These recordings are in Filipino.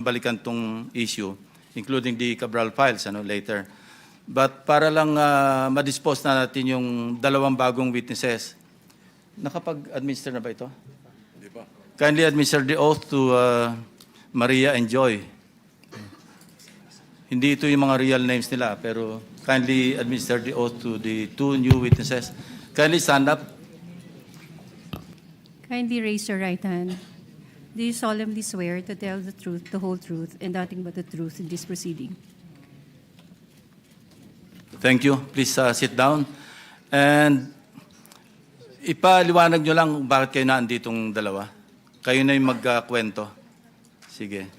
balikan tong issue, including the Cabral files later. But para lang ma-dispose na natin yung dalawang bagong witnesses, nakapag-administer na ba ito? Hindi pa. Kindly administer the oath to Maria and Joy. Hindi ito yung mga real names nila, pero kindly administer the oath to the two new witnesses. Kindly stand up. Kindly raise your right hand. Do you solemnly swear to tell the truth, the whole truth, and nothing but the truth in this proceeding? Thank you. Please sit down. And ipaliwanag nyo lang bakit kayo naanditong dalawa. Kayo na yung magkwento. Sige.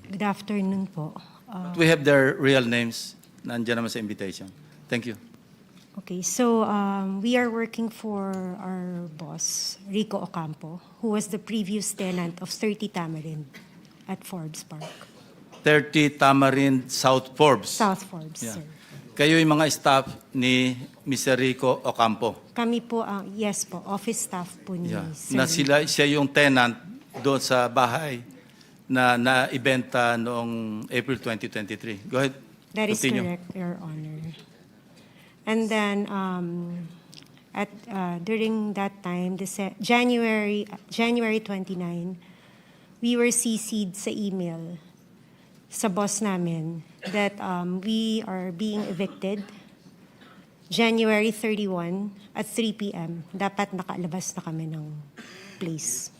Good afternoon po. We have their real names. Nandiyan naman sa invitation. Thank you. Okay, so we are working for our boss, Rico Ocampo, who was the previous tenant of 30 Tamarind at Forbes Park. 30 Tamarind South Forbes. South Forbes, Yeah. sir. Kayo yung mga staff ni Mr. Rico Ocampo. Kami po, yes po, office staff po ni Yeah. Sir. Na siya yung tenant doon sa bahay na naibenta noong April 2023. Go ahead. That is Continue. correct, Your Honor. And then during that time, January 29, we were CC'd sa email sa boss namin that we are being evicted January 31 at 3 p.m. Dapat nakalabas na kami ng place.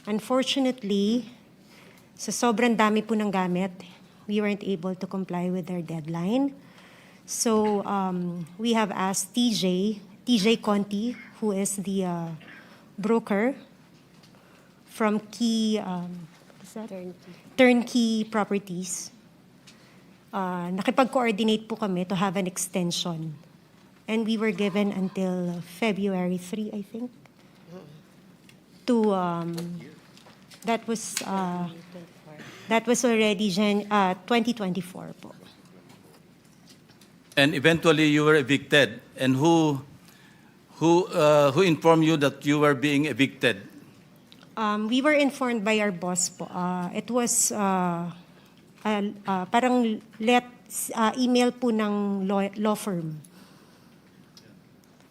Unfortunately, sa sobrang dami po ng gamit, we weren't able to comply with their deadline. So we have asked TJ Conti, who is the broker from Turnkey Properties. Nakipag-coordinate po kami to have an extension. And we were given until February 3, I think, to that was already 2024 po. And eventually you were evicted. And who informed you that you were being evicted? We were informed by our boss po. It was parang email po ng law firm.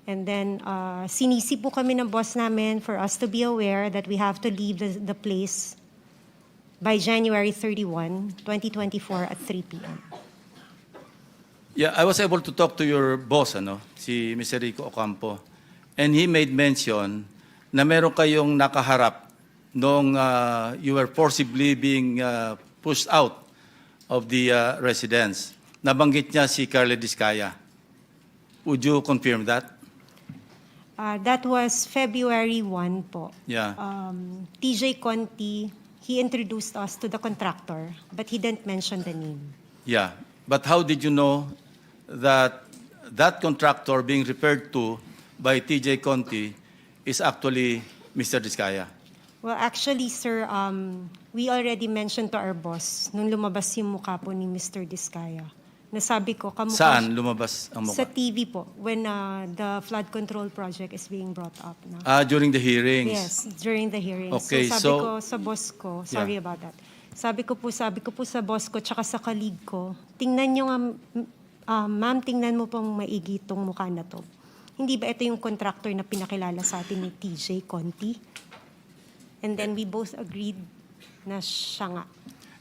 And then sinisi po kami ng boss namin for us to be aware that we have to leave the place by January 31, 2024 at 3 p.m. Yeah, I was able to talk to your boss, si Mr. Rico Ocampo. And he made mention na meron kayong nakaharap nung you were forcibly being pushed out of the residence. Nabanggit niya si Carla Discaya. Would you confirm that? That was February 1 po. Yeah. TJ Conti, he introduced us to the contractor, but he didn't mention the name. Yeah. But how did you know that that contractor being referred to by TJ Conti is actually Mr. Discaya? Well, actually, sir, we already mentioned to our boss nung lumabas yung mukha po ni Mr. Discaya. Nasabi ko, kamukha Saan lumabas ang sa mukha? TV po, when the flood control project is being brought up. Na. During the hearings? Yes, during the hearings. Okay, so sabi ko sa boss ko, sorry Yeah. about that. Sabi ko po sa boss ko, tsaka sa colleague ko, tingnan nyo nga, ma'am, tingnan mo pong maigi itong mukha na to. Hindi ba ito yung contractor na pinakilala sa atin ni TJ Conti? And then we both agreed na siya nga.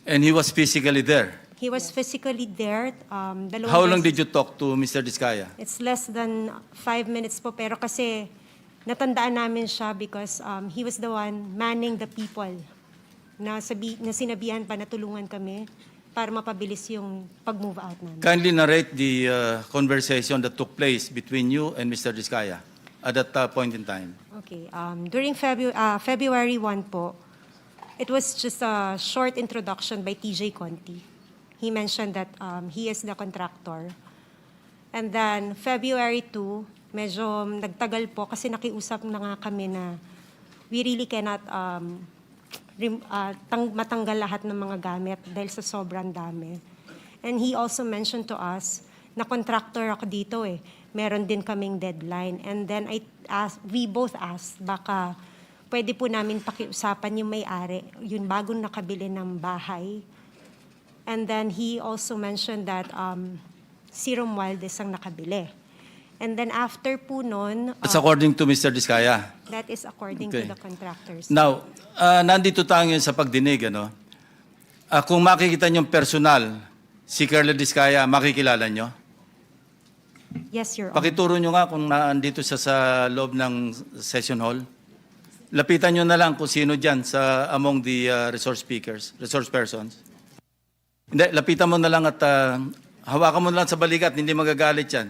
And he was physically there? He was physically there. How long did you talk to Mr. Discaya? It's less than 5 minutes po, pero kasi natandaan namin siya because he was the one manning the people na sinabihan pa na tulungan kami para mapabilis yung pag-move out namin. Kindly narrate the conversation that took place between you and Mr. Discaya at that point in time. Okay. During February 1 po, it was just a short introduction by TJ Conti. He mentioned that he is the contractor. And then February 2, medyo nagtagal po kasi nakiusap na nga kami na we really cannot matanggal lahat ng mga gamit dahil sa sobrang dami. And he also mentioned to us na contractor ako dito eh. meron din kaming deadline. And then we both asked, baka pwede po namin pakiusapan yung may-ari, yung bagong nakabili ng bahay. And then he also mentioned that si Romualdez ang nakabili. And then after po nun, That's according to Mr. Diskaya. that is according Okay. to the contractors. Now, nandito tayo ngayon sa pagdinig, ano? Kung makikita niyo personal, si Carla Diskaya, makikilala niyo? Yes, Your Honor. Pakituro niyo nga kung naandito siya sa loob ng session hall. Lapitan niyo na lang kung sino dyan sa among the resource persons. Hindi, lapitan mo na lang at hawakan mo na lang sa balikat, hindi magagalit yan.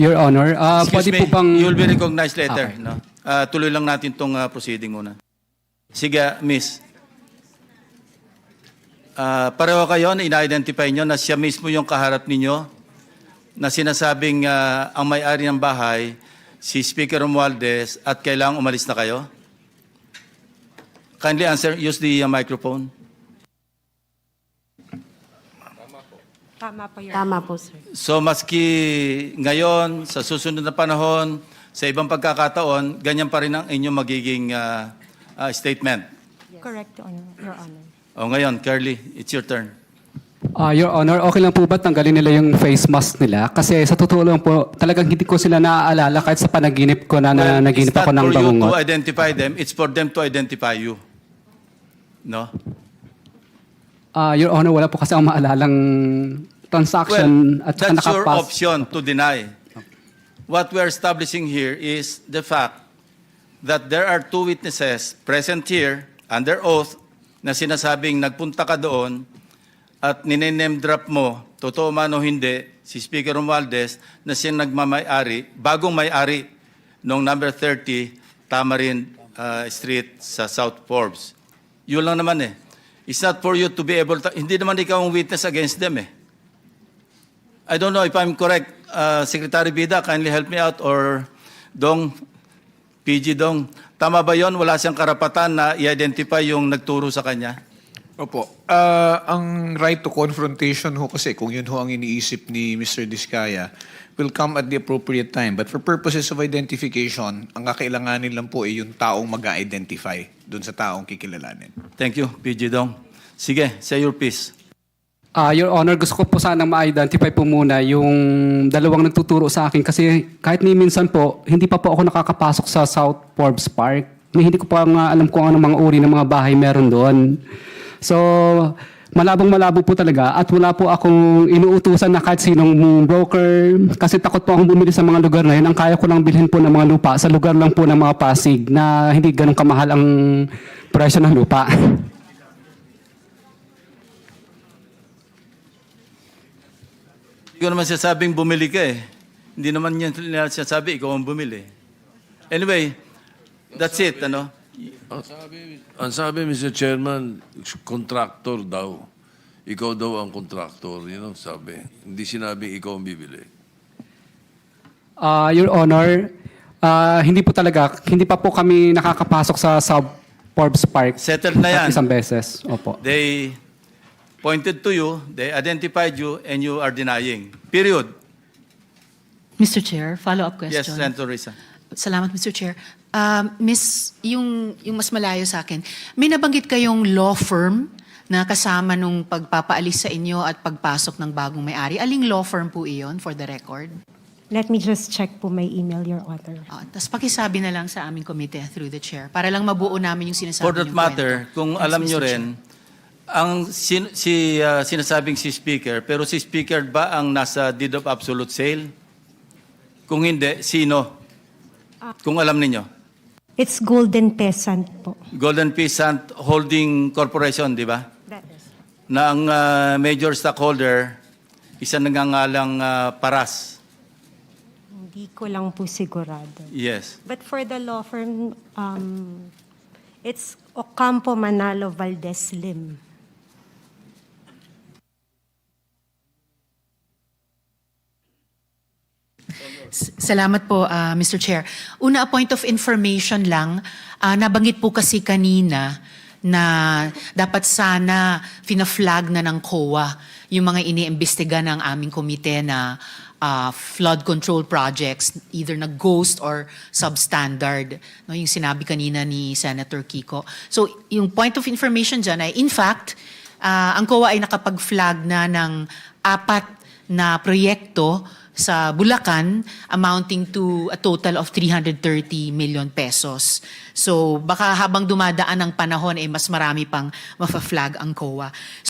Your Honor, Excuse pwede me, po bang... you will be recognized later. Okay. No? Tuloy lang natin itong proceeding muna. Sige, miss. Pareho kayo na ina-identify nyo na siya mismo yung kaharap ninyo na sinasabing ang may-ari ng bahay, si Speaker Romualdez, at kailangang umalis na kayo? Kindly answer, use the microphone. Tama po, Your Tama po, sir. So maski ngayon, sa susunod na panahon, sa ibang pagkakataon, ganyan pa rin ang inyong magiging statement. Correct, Your Honor. O ngayon, Curly, it's your turn. Your Honor, okay lang po ba tanggalin nila yung face mask nila? Kasi sa totoo lang po, talagang hindi ko sila naaalala kahit sa panaginip ko na naginip It's ako not ng for you to bangungot. identify them, it's for them to identify you. No? Your Honor, wala po kasi akong maalalang transaction Well, at saka that's your nakapas. option to deny. What we're establishing here is the fact that there are two witnesses present here under oath na sinasabing nagpunta ka doon at nine-name drop mo, totoo man o hindi, si Speaker Romualdez na siyang nagmamay-ari, bagong may-ari noong number 30 Tamarind Street sa South Forbes. Yun lang naman eh. It's not for you to be able to, hindi naman ikaw ang witness against them eh. I don't know if I'm correct. Secretary Bida, kindly help me out, or Dong, PG Dong. Tama ba yon? Wala siyang karapatan na i-identify yung nagturo sa kanya? Opo. Ang right to confrontation ho kasi, kung yun ho ang iniisip ni Mr. Diskaya, will come at the appropriate time. But for purposes of identification, ang kakailanganin lang po ay yung taong mag-identify dun sa taong kikilalanin. Thank you, PG Dong. Sige, say your piece. Your Honor, gusto ko po sanang ma-identify po muna yung dalawang nagtuturo sa akin kasi kahit ni minsan po, hindi pa po ako nakakapasok sa South Forbes Park. Hindi ko pa nga alam kung ano mga uri ng mga bahay meron doon. So, malabong-malabo po talaga at wala po akong inuutusan na kahit sinong broker kasi takot po akong bumili sa mga lugar na yun. Ang kaya ko lang bilhin po ng mga lupa sa lugar lang po ng mga Pasig na hindi ganun kamahal ang presyo ng lupa. Hindi ko naman sasabing bumili ka eh. Hindi naman yan sinasabi, ikaw ang bumili. Anyway, that's it, ano? Ang sabi, Mr. Chairman, contractor daw. Ikaw daw ang contractor. Yun ang sabi. Hindi sinabing ikaw ang bibili. Your Honor, hindi po talaga, hindi pa po kami nakakapasok sa South Forbes Park. Settled na yan. At isang beses. Opo. They pointed to you, they identified you, and you are denying. Period. Mr. Chair, follow-up question. Yes, Senator Risa. Salamat, Mr. Chair. Miss, yung mas malayo sa akin, may nabanggit kayong law firm na kasama nung pagpapaalis sa inyo at pagpasok ng bagong may-ari. Aling law firm po iyon, for the record? Let me just check po my email, Your Honor. Tapos pakisabi na lang sa aming komite through the chair para lang mabuo namin yung sinasabi For that niyong matter, kwento. kung Thanks, alam Mr. nyo Chair. rin, ang sinasabing si Speaker, pero si Speaker ba ang nasa deed of absolute sale? Kung hindi, sino? Kung alam ninyo. It's Golden Peasant po. Golden Peasant Holding Corporation, di ba? That is. Na ang major stockholder, isa nangangalang Paras. Hindi ko lang po sigurado. Yes. But for the law firm, it's Ocampo Manalo Valdez Lim. Salamat po, Mr. Chair. Una, a point of information lang. Nabanggit po kasi kanina na dapat sana fina-flag na ng COA yung mga iniimbestiga ng aming komite na flood control projects, either na ghost or substandard. No, yung sinabi kanina ni Senator Kiko. So, yung point of information dyan ay, in fact, ang COA ay nakapag-flag na ng 4 na proyekto sa Bulacan amounting to a total of 330 million pesos. So, baka habang dumadaan ang panahon, mas marami pang mafa-flag ang COA.